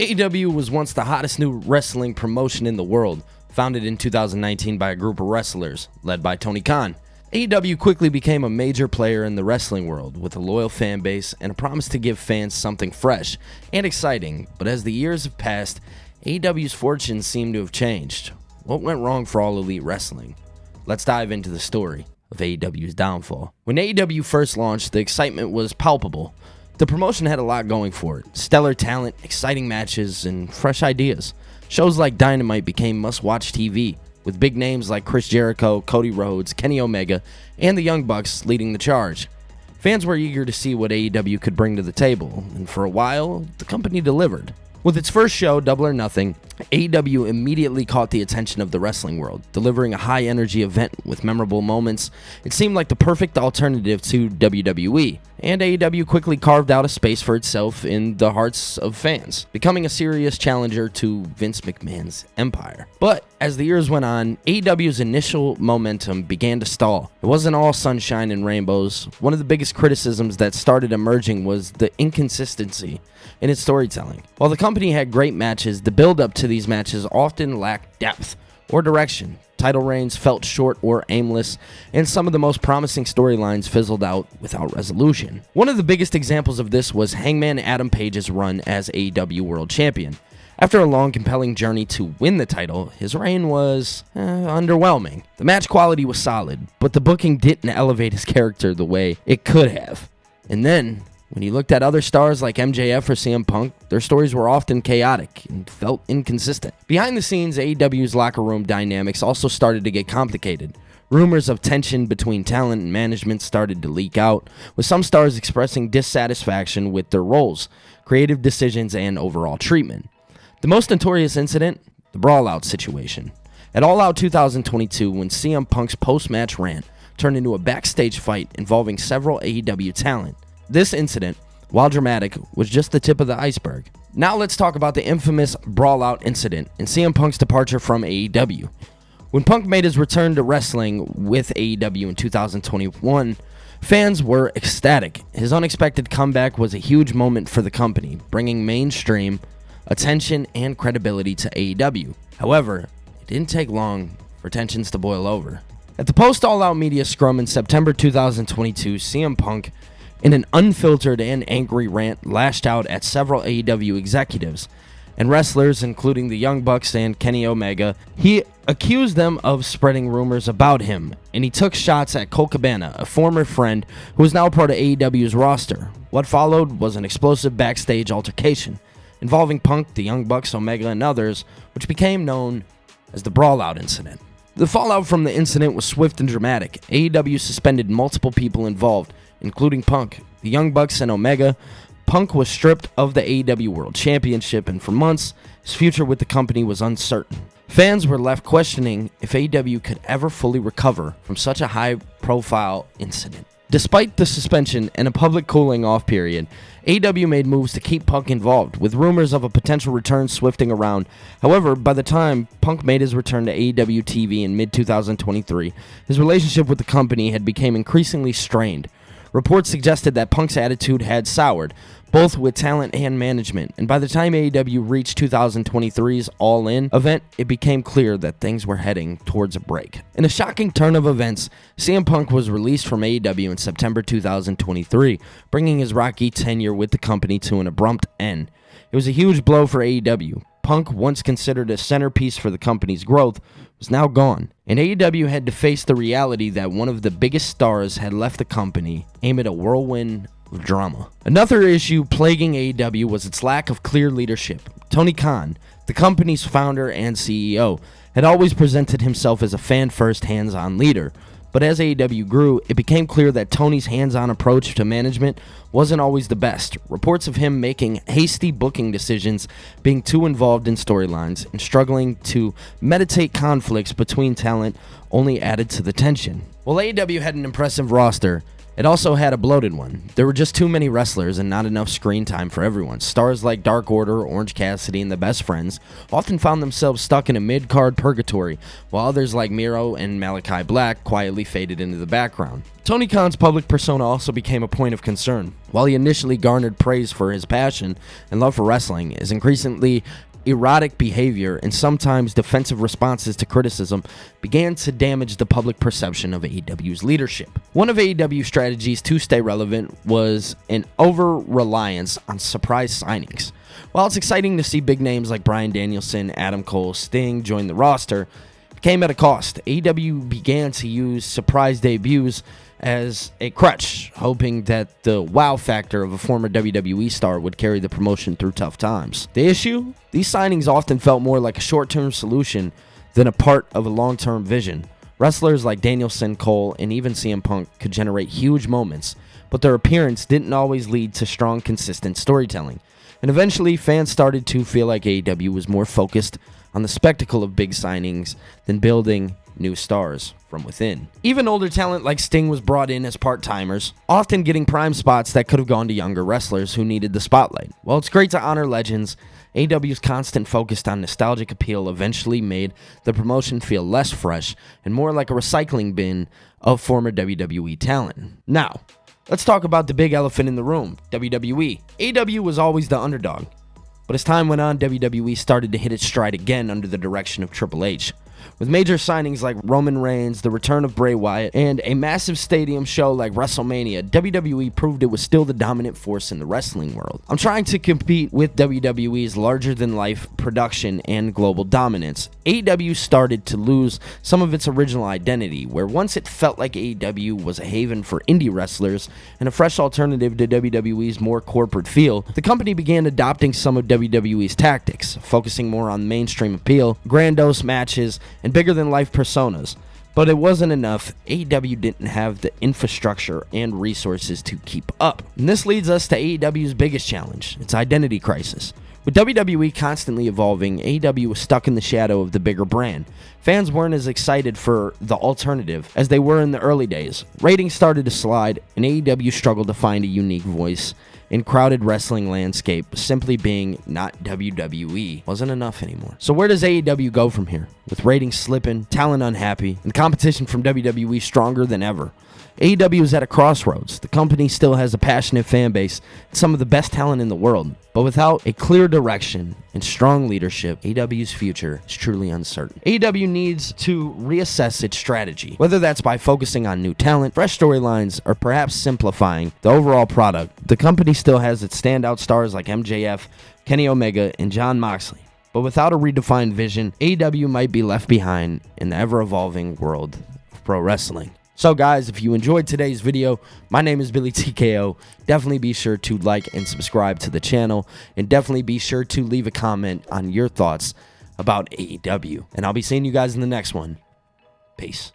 AEW was once the hottest new wrestling promotion in the world, founded in 2019 by a group of wrestlers, led by Tony Khan. AEW quickly became a major player in the wrestling world, with a loyal fan base and a promise to give fans something fresh and exciting, but as the years have passed, AEW's fortunes seem to have changed. What went wrong for All Elite Wrestling? Let's dive into the story of AEW's downfall. When AEW first launched, the excitement was palpable. The promotion had a lot going for it: stellar talent, exciting matches, and fresh ideas. Shows like Dynamite became must-watch TV, with big names like Chris Jericho, Cody Rhodes, Kenny Omega, and the Young Bucks leading the charge. Fans were eager to see what AEW could bring to the table, and for a while, the company delivered. With its first show, Double or Nothing, AEW immediately caught the attention of the wrestling world, delivering a high-energy event with memorable moments. It seemed like the perfect alternative to WWE, and AEW quickly carved out a space for itself in the hearts of fans, becoming a serious challenger to Vince McMahon's empire. But as the years went on, AEW's initial momentum began to stall. It wasn't all sunshine and rainbows. One of the biggest criticisms that started emerging was the inconsistency in its storytelling. While the company had great matches, the build-up to these matches often lacked depth or direction. Title reigns felt short or aimless, and some of the most promising storylines fizzled out without resolution. One of the biggest examples of this was Hangman Adam Page's run as AEW World Champion. After a long, compelling journey to win the title, his reign was underwhelming. The match quality was solid, but the booking didn't elevate his character the way it could have. And then, when you looked at other stars like MJF or CM Punk, their stories were often chaotic and felt inconsistent. Behind the scenes, AEW's locker room dynamics also started to get complicated. Rumors of tension between talent and management started to leak out, with some stars expressing dissatisfaction with their roles, creative decisions, and overall treatment. The most notorious incident? The Brawlout situation. At All Out 2022, when CM Punk's post-match rant turned into a backstage fight involving several AEW talent. This incident, while dramatic, was just the tip of the iceberg. Now let's talk about the infamous Brawlout incident and CM Punk's departure from AEW. When Punk made his return to wrestling with AEW in 2021, fans were ecstatic. His unexpected comeback was a huge moment for the company, bringing mainstream attention and credibility to AEW. However, it didn't take long for tensions to boil over. At the post-All Out media scrum in September 2022, CM Punk, in an unfiltered and angry rant, lashed out at several AEW executives and wrestlers, including the Young Bucks and Kenny Omega. He accused them of spreading rumors about him, and he took shots at Colt Cabana, a former friend who is now part of AEW's roster. What followed was an explosive backstage altercation involving Punk, the Young Bucks, Omega, and others, which became known as the Brawlout incident. The fallout from the incident was swift and dramatic. AEW suspended multiple people involved, including Punk, the Young Bucks, and Omega. Punk was stripped of the AEW World Championship, and for months, his future with the company was uncertain. Fans were left questioning if AEW could ever fully recover from such a high-profile incident. Despite the suspension and a public cooling-off period, AEW made moves to keep Punk involved, with rumors of a potential return swifting around. However, by the time Punk made his return to AEW TV in mid-2023, his relationship with the company had become increasingly strained. Reports suggested that Punk's attitude had soured, both with talent and management, and by the time AEW reached 2023's All In event, it became clear that things were heading towards a break. In a shocking turn of events, CM Punk was released from AEW in September 2023, bringing his rocky tenure with the company to an abrupt end. It was a huge blow for AEW. Punk, once considered a centerpiece for the company's growth, was now gone, and AEW had to face the reality that one of the biggest stars had left the company amid a whirlwind of drama. Another issue plaguing AEW was its lack of clear leadership. Tony Khan, the company's founder and CEO, had always presented himself as a fan-first, hands-on leader. But as AEW grew, it became clear that Tony's hands-on approach to management wasn't always the best. Reports of him making hasty booking decisions, being too involved in storylines, and struggling to mediate conflicts between talent only added to the tension. While AEW had an impressive roster, It also had a bloated one. There were just too many wrestlers and not enough screen time for everyone. Stars like Dark Order, Orange Cassidy, and the Best Friends often found themselves stuck in a mid-card purgatory, while others like Miro and Malachi Black quietly faded into the background. Tony Khan's public persona also became a point of concern. While he initially garnered praise for his passion and love for wrestling, his increasingly erratic behavior and sometimes defensive responses to criticism began to damage the public perception of AEW's leadership. One of AEW's strategies to stay relevant was an over-reliance on surprise signings. While it's exciting to see big names like Bryan Danielson, Adam Cole, Sting join the roster, it came at a cost. AEW began to use surprise debuts as a crutch, hoping that the wow factor of a former WWE star would carry the promotion through tough times. The issue? These signings often felt more like a short-term solution than a part of a long-term vision. Wrestlers like Danielson, Cole, and even CM Punk could generate huge moments, but their appearance didn't always lead to strong, consistent storytelling. And eventually, fans started to feel like AEW was more focused on the spectacle of big signings than building new stars from within. Even older talent like Sting was brought in as part-timers, often getting prime spots that could have gone to younger wrestlers who needed the spotlight. While it's great to honor legends, AEW's constant focus on nostalgic appeal eventually made the promotion feel less fresh and more like a recycling bin of former WWE talent. Now, let's talk about the big elephant in the room, WWE. AEW was always the underdog, but as time went on, WWE started to hit its stride again under the direction of Triple H. With major signings like Roman Reigns, the return of Bray Wyatt, and a massive stadium show like WrestleMania, WWE proved it was still the dominant force in the wrestling world. I'm trying to compete with WWE's larger-than-life production and global dominance. AEW started to lose some of its original identity, where once it felt like AEW was a haven for indie wrestlers and a fresh alternative to WWE's more corporate feel, the company began adopting some of WWE's tactics, focusing more on mainstream appeal, grandiose matches, and bigger-than-life personas. But it wasn't enough. AEW didn't have the infrastructure and resources to keep up. And this leads us to AEW's biggest challenge, its identity crisis. With WWE constantly evolving, AEW was stuck in the shadow of the bigger brand. Fans weren't as excited for the alternative as they were in the early days. Ratings started to slide, and AEW struggled to find a unique voice in crowded wrestling landscape. Simply being not WWE wasn't enough anymore. So where does AEW go from here? With ratings slipping, talent unhappy, and competition from WWE stronger than ever, AEW is at a crossroads. The company still has a passionate fan base and some of the best talent in the world, but without a clear direction and strong leadership, AEW's future is truly uncertain. AEW needs to reassess its strategy, whether that's by focusing on new talent, fresh storylines, or perhaps simplifying the overall product. The company still has its standout stars like MJF, Kenny Omega, and Jon Moxley, but without a redefined vision, AEW might be left behind in the ever-evolving world of pro wrestling. So guys, if you enjoyed today's video, my name is Billy TKO. Definitely be sure to like and subscribe to the channel, and definitely be sure to leave a comment on your thoughts about AEW. And I'll be seeing you guys in the next one. Peace.